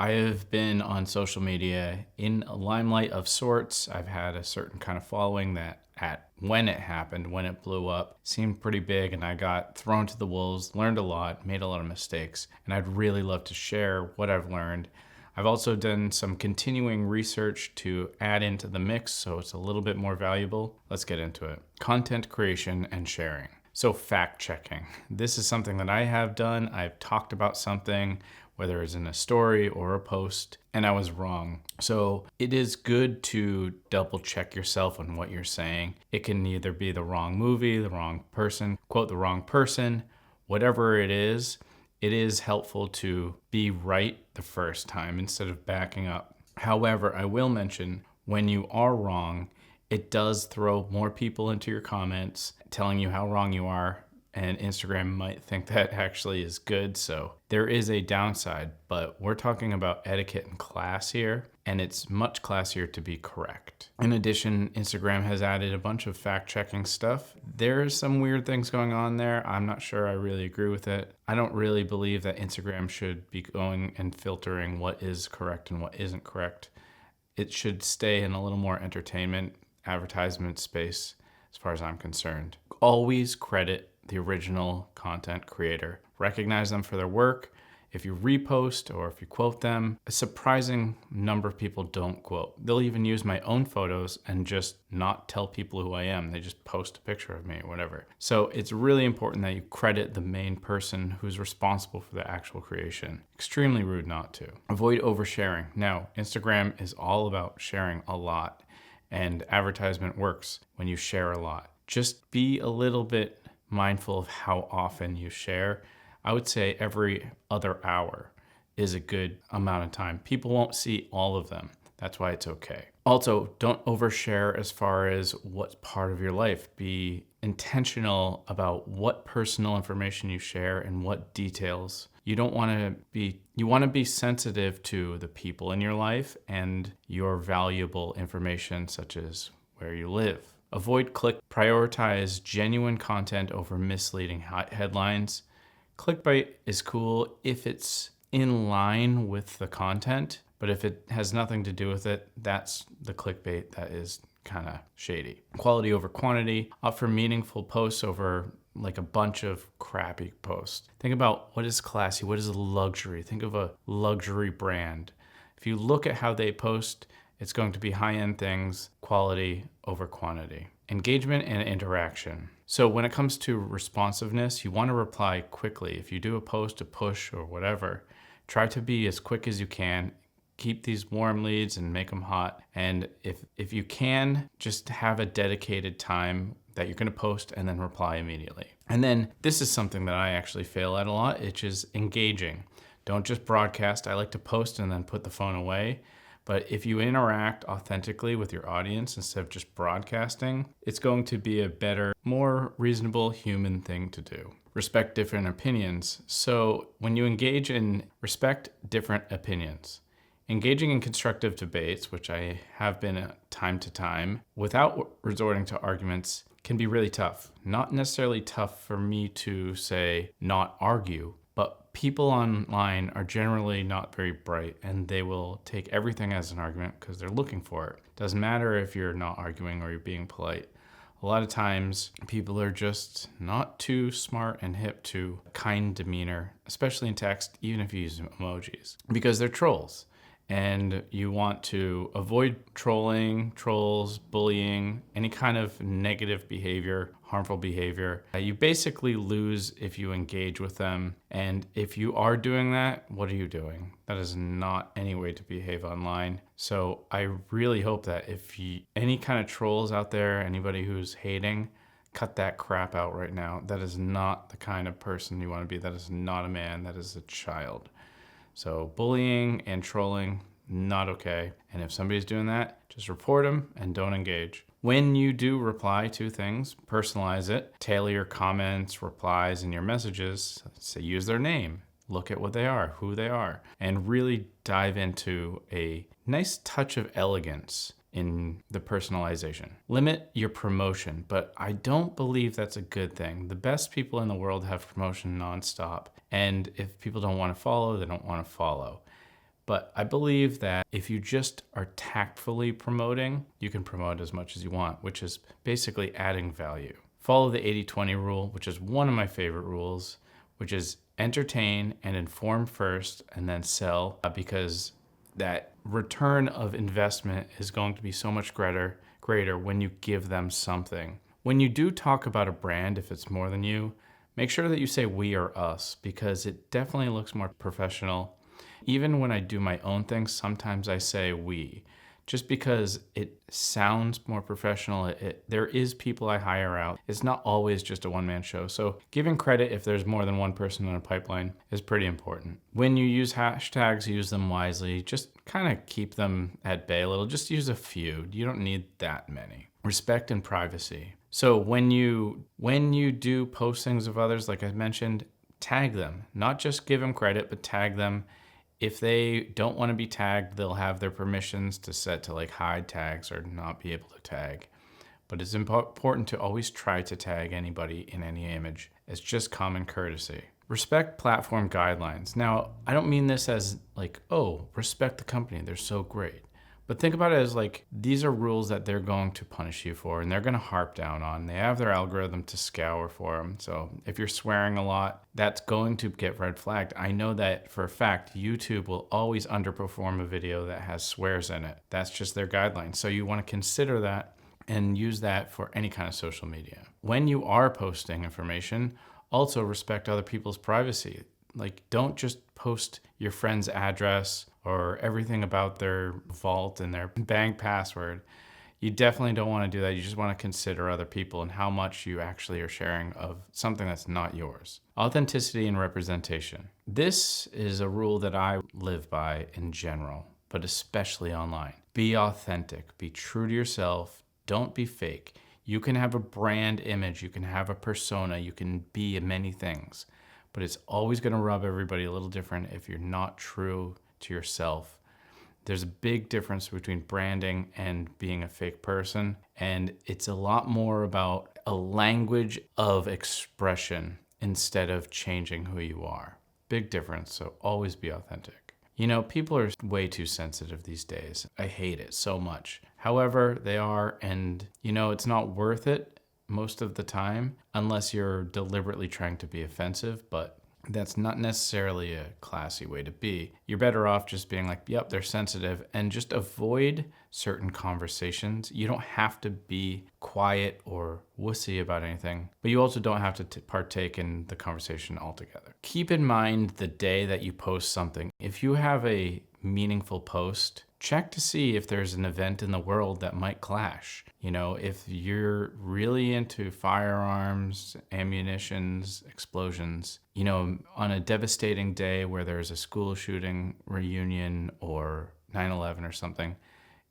I have been on social media in a limelight of sorts. I've had a certain kind of following that when it happened, when it blew up, seemed pretty big, and I got thrown to the wolves, learned a lot, made a lot of mistakes, and I'd really love to share what I've learned. I've also done some continuing research to add into the mix so it's a little bit more valuable. Let's get into it. Content creation and sharing. So fact checking. This is something that I have done. I've talked about something, whether it's in a story or a post, and I was wrong. So it is good to double check yourself on what you're saying. It can either be the wrong movie, the wrong person, quote the wrong person, whatever it is helpful to be right the first time instead of backing up. However, I will mention when you are wrong, it does throw more people into your comments telling you how wrong you are, and Instagram might think that actually is good. So there is a downside, but we're talking about etiquette and class here, and it's much classier to be correct. In addition, Instagram has added a bunch of fact-checking stuff. There's some weird things going on there. I'm not sure I really agree with it. I don't really believe that Instagram should be going and filtering what is correct and what isn't correct. It should stay in a little more entertainment, advertisement space as far as I'm concerned. Always credit the original content creator. Recognize them for their work. If you repost or if you quote them, a surprising number of people don't quote. They'll even use my own photos and just not tell people who I am. They just post a picture of me or whatever. So it's really important that you credit the main person who's responsible for the actual creation. Extremely rude not to. Avoid oversharing. Now, Instagram is all about sharing a lot, and advertisement works when you share a lot. Just be a little bit mindful of how often you share. I would say every other hour is a good amount of time. People won't see all of them. That's why it's okay. Also, don't overshare as far as what's part of your life. Be intentional about what personal information you share and what details. You want to be sensitive to the people in your life and your valuable information, such as where you live. Avoid click. Prioritize genuine content over misleading headlines. Clickbait is cool if it's in line with the content, but if it has nothing to do with it, that's the clickbait that is kind of shady. Quality over quantity. Opt for meaningful posts over like a bunch of crappy posts. Think about what is classy, what is luxury. Think of a luxury brand. If you look at how they post, it's going to be high-end things, quality over quantity. Engagement and interaction. So when it comes to responsiveness, you want to reply quickly. If you do a post, a push, or whatever, try to be as quick as you can. Keep these warm leads and make them hot. And if you can, just have a dedicated time that you're going to post and then reply immediately. And then this is something that I actually fail at a lot, which is engaging. Don't just broadcast. I like to post and then put the phone away. But if you interact authentically with your audience instead of just broadcasting, it's going to be a better, more reasonable human thing to do. Respect different opinions. So when you engage in respect different opinions, engaging in constructive debates, which I have been time to time, without resorting to arguments can be really tough. Not necessarily tough for me to say not argue, but people online are generally not very bright and they will take everything as an argument because they're looking for it. Doesn't matter if you're not arguing or you're being polite. A lot of times people are just not too smart and hip to kind demeanor, especially in text, even if you use emojis, because they're trolls. And you want to avoid trolling, trolls, bullying, any kind of negative behavior, harmful behavior. You basically lose if you engage with them. And if you are doing that, what are you doing? That is not any way to behave online. So I really hope that if any kind of trolls out there, anybody who's hating, cut that crap out right now. That is not the kind of person you want to be. That is not a man. That is a child. So bullying and trolling, not okay. And if somebody's doing that, just report them and don't engage. When you do reply to things, personalize it. Tailor your comments, replies, and your messages. Say use their name. Look at what they are, who they are, and really dive into a nice touch of elegance in the personalization. Limit your promotion, but I don't believe that's a good thing. The best people in the world have promotion nonstop, and if people don't want to follow, they don't want to follow. But I believe that if you just are tactfully promoting, you can promote as much as you want, which is basically adding value. Follow the 80-20 rule, which is one of my favorite rules, which is entertain and inform first and then sell, because that return of investment is going to be so much greater when you give them something. When you do talk about a brand, if it's more than you, make sure that you say we or us, because it definitely looks more professional. Even when I do my own things, sometimes I say we, just because it sounds more professional. There is people I hire out. It's not always just a one-man show. So giving credit if there's more than one person in a pipeline is pretty important. When you use hashtags, use them wisely. Just kind of keep them at bay a little. Just use a few. You don't need that many. Respect and privacy. So when you do postings of others, like I mentioned, tag them. Not just give them credit, but tag them. If they don't want to be tagged, they'll have their permissions to set to like hide tags or not be able to tag. But it's important to always try to tag anybody in any image. It's just common courtesy. Respect platform guidelines. Now, I don't mean this as like, oh, respect the company, they're so great. But think about it as like, these are rules that they're going to punish you for and they're going to harp down on. They have their algorithm to scour for them. So if you're swearing a lot, that's going to get red flagged. I know that for a fact, YouTube will always underperform a video that has swears in it. That's just their guidelines. So you want to consider that and use that for any kind of social media. When you are posting information, also respect other people's privacy. Like, don't just post your friend's address or everything about their vault and their bank password. You definitely don't want to do that. You just want to consider other people and how much you actually are sharing of something that's not yours. Authenticity and representation. This is a rule that I live by in general, but especially online. Be authentic. Be true to yourself. Don't be fake. You can have a brand image. You can have a persona. You can be many things. But it's always going to rub everybody a little different if you're not true to yourself. There's a big difference between branding and being a fake person, and it's a lot more about a language of expression instead of changing who you are. Big difference, so always be authentic. You know, people are way too sensitive these days. I hate it so much. However, they are, and you know, it's not worth it most of the time, unless you're deliberately trying to be offensive, but that's not necessarily a classy way to be. You're better off just being like, yep, they're sensitive, and just avoid certain conversations. You don't have to be quiet or wussy about anything, but you also don't have to partake in the conversation altogether. Keep in mind the day that you post something. If you have a meaningful post, check to see if there's an event in the world that might clash. You know, if you're really into firearms, ammunitions, explosions, you know, on a devastating day where there's a school shooting reunion or 9/11 or something,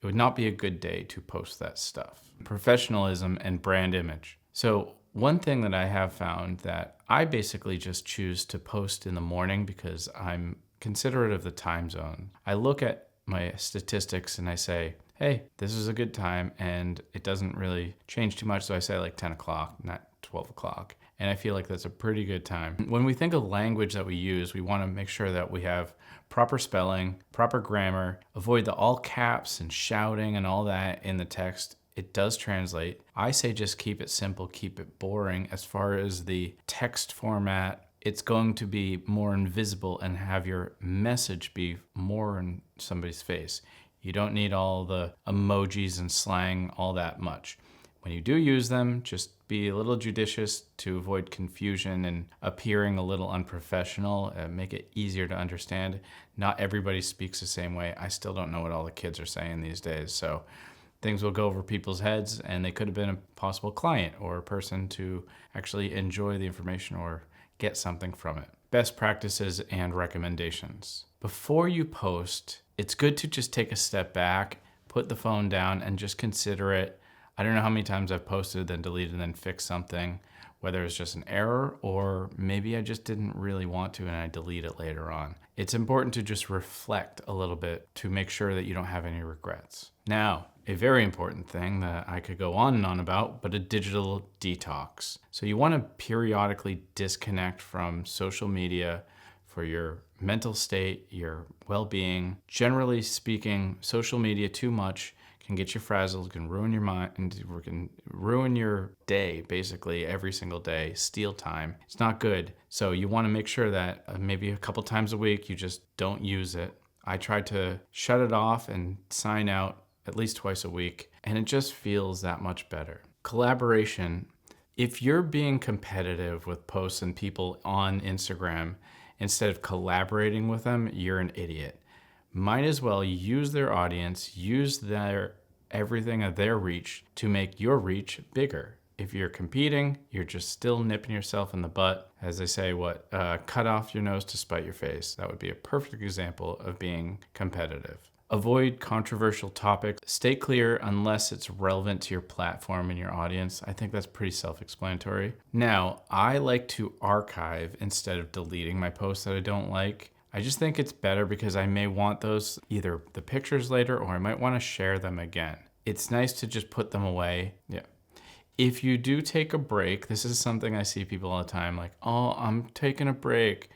it would not be a good day to post that stuff. Professionalism and brand image. So one thing that I have found that I basically just choose to post in the morning because I'm considerate of the time zone. I look at my statistics and I say, hey, this is a good time, and it doesn't really change too much. So I say like 10 o'clock, not 12 o'clock. And I feel like that's a pretty good time. When we think of language that we use, we want to make sure that we have proper spelling, proper grammar, avoid the all caps and shouting and all that in the text. It does translate. I say just keep it simple, keep it boring. As far as the text format, it's going to be more invisible and have your message be more in somebody's face. You don't need all the emojis and slang all that much. When you do use them, just be a little judicious to avoid confusion and appearing a little unprofessional. Make it easier to understand. Not everybody speaks the same way. I still don't know what all the kids are saying these days. So things will go over people's heads, and they could have been a possible client or a person to actually enjoy the information or get something from it. Best practices and recommendations. Before you post, it's good to just take a step back, put the phone down, and just consider it. I don't know how many times I've posted, then deleted, and then fixed something, whether it's just an error or maybe I just didn't really want to and I delete it later on. It's important to just reflect a little bit to make sure that you don't have any regrets. Now, a very important thing that I could go on and on about, but a digital detox. So you want to periodically disconnect from social media for your mental state, your well-being. Generally speaking, social media too much can get you frazzled, can ruin your mind, and can ruin your day, basically every single day, steal time. It's not good. So you want to make sure that maybe a couple times a week, you just don't use it. I try to shut it off and sign out at least twice a week, and it just feels that much better. Collaboration. If you're being competitive with posts and people on Instagram, instead of collaborating with them, you're an idiot. Might as well use their audience, use their everything of their reach to make your reach bigger. If you're competing, you're just still nipping yourself in the butt. As they say, cut off your nose to spite your face. That would be a perfect example of being competitive. Avoid controversial topics. Stay clear unless it's relevant to your platform and your audience. I think that's pretty self-explanatory. Now, I like to archive instead of deleting my posts that I don't like. I just think it's better because I may want those, either the pictures later, or I might want to share them again. It's nice to just put them away. Yeah. If you do take a break, this is something I see people all the time, like, oh, I'm taking a break.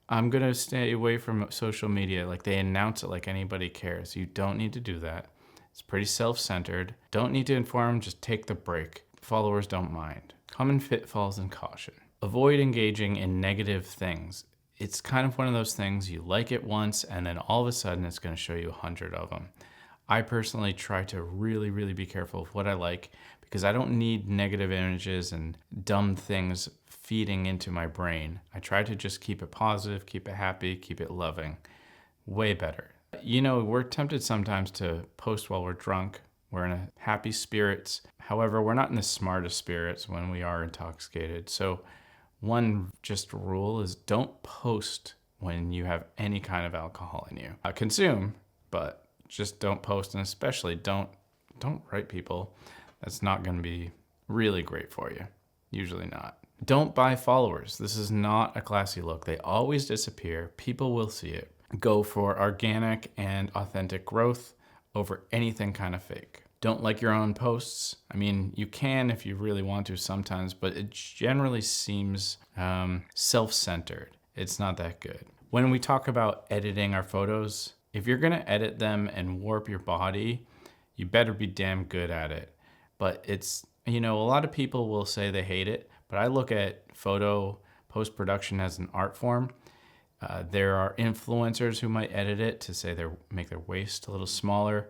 I'm going to stay away from social media. Like, they announce it like anybody cares. You don't need to do that. It's pretty self-centered. Don't need to inform, just take the break. Followers don't mind. Common pitfalls and caution. Avoid engaging in negative things. It's kind of one of those things, you like it once and then all of a sudden it's going to show you 100 of them. I personally try to really, really be careful of what I like because I don't need negative images and dumb things feeding into my brain. I try to just keep it positive, keep it happy, keep it loving. Way better. You know, we're tempted sometimes to post while we're drunk. We're in a happy spirits. However, we're not in the smartest spirits when we are intoxicated. So one just rule is don't post when you have any kind of alcohol in you. Consume, but just don't post, and especially don't write people. That's not going to be really great for you. Usually not. Don't buy followers. This is not a classy look. They always disappear. People will see it. Go for organic and authentic growth over anything kind of fake. Don't like your own posts. I mean, you can if you really want to sometimes, but it generally seems self-centered. It's not that good. When we talk about editing our photos, if you're gonna edit them and warp your body, you better be damn good at it. But it's, you know, a lot of people will say they hate it, but I look at photo post-production as an art form. There are influencers who might edit it to say make their waist a little smaller,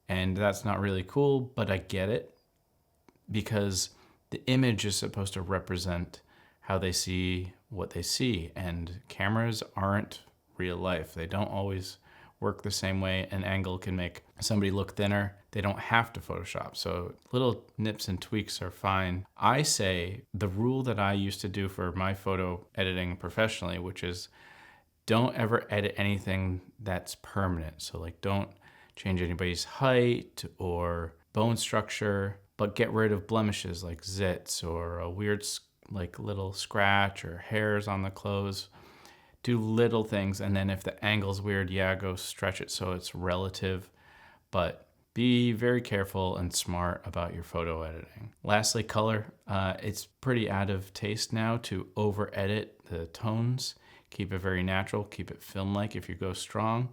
and that's not really cool, but I get it because the image is supposed to represent how they see what they see, and cameras aren't real life. They don't always work the same way. An angle can make somebody look thinner. They don't have to Photoshop, so little nips and tweaks are fine. I say the rule that I used to do for my photo editing professionally, which is don't ever edit anything that's permanent. So like don't change anybody's height or bone structure, but get rid of blemishes like zits or a weird like little scratch or hairs on the clothes. Do little things, and then if the angle's weird, yeah, go stretch it so it's relative, but be very careful and smart about your photo editing. Lastly, color. It's pretty out of taste now to over edit the tones. Keep it very natural, keep it film-like if you go strong.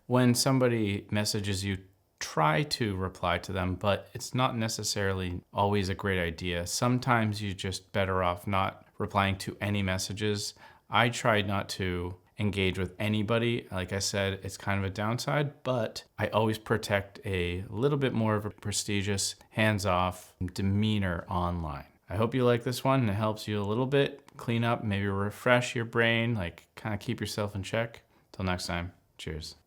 When somebody messages you, try to reply to them, but it's not necessarily always a great idea. Sometimes you're just better off not replying to any messages. I try not to engage with anybody. Like I said, it's kind of a downside, but I always protect a little bit more of a prestigious, hands-off demeanor online. I hope you like this one and it helps you a little bit clean up, maybe refresh your brain, like kind of keep yourself in check. Till next time, cheers.